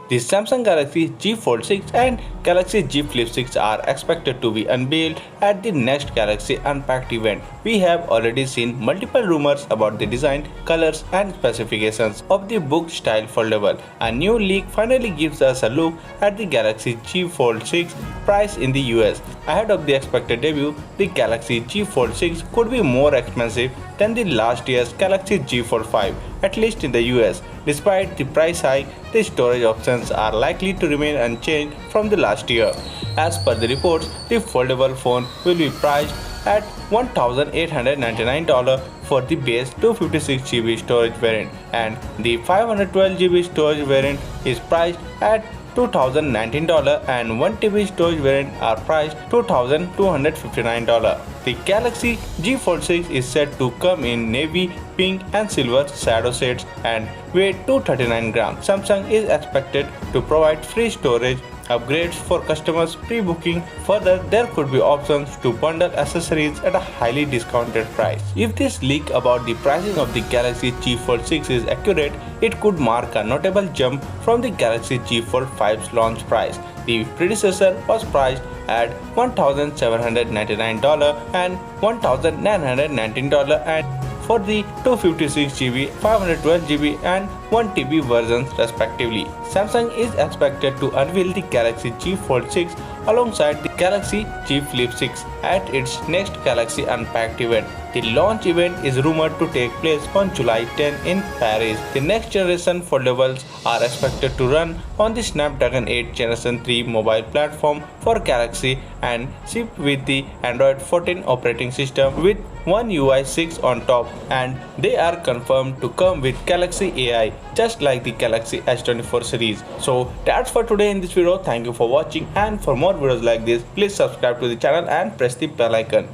The Samsung Galaxy Z Fold 6 and Galaxy Z Flip 6 are expected to be unveiled at the next Galaxy Unpacked event. We have already seen multiple rumors about the design, colors, and specifications of the book style foldable. A new leak finally gives us a look at the Galaxy Z Fold 6 price in the US. Ahead of the expected debut, the Galaxy Z Fold 6 could be more expensive than the last year's Galaxy Z Fold 5, at least in the US. Despite the price hike, the storage options are likely to remain unchanged from the last year. As per the reports, the foldable phone will be priced at $1,899 for the base 256GB storage variant, and the 512GB storage variant is priced at $2,019 and 1TB storage variant are priced $2,259. The Galaxy Z Fold 6 is said to come in navy, pink and silver shadow shades and weigh 239 grams. Samsung is expected to provide free storage upgrades for customers pre-booking. Further, there could be options to bundle accessories at a highly discounted price. If this leak about the pricing of the Galaxy Z Fold 6 is accurate, it could mark a notable jump from the Galaxy Z Fold 5's launch price. The predecessor was priced at $1,799 and $1,919 and for the 256GB, 512GB and 1TB versions respectively. Samsung is expected to unveil the Galaxy Z Fold 6 alongside the Galaxy Z Flip 6 at its next Galaxy Unpacked event. The launch event is rumored to take place on July 10 in Paris. The next generation foldables are expected to run on the Snapdragon 8 Generation 3 mobile platform for Galaxy and ship with the Android 14 operating system with One UI 6 on top, and they are confirmed to come with Galaxy AI just like the Galaxy S24 series. So that's for today in this video. Thank you for watching, and for more videos like this, please subscribe to the channel and press the bell icon.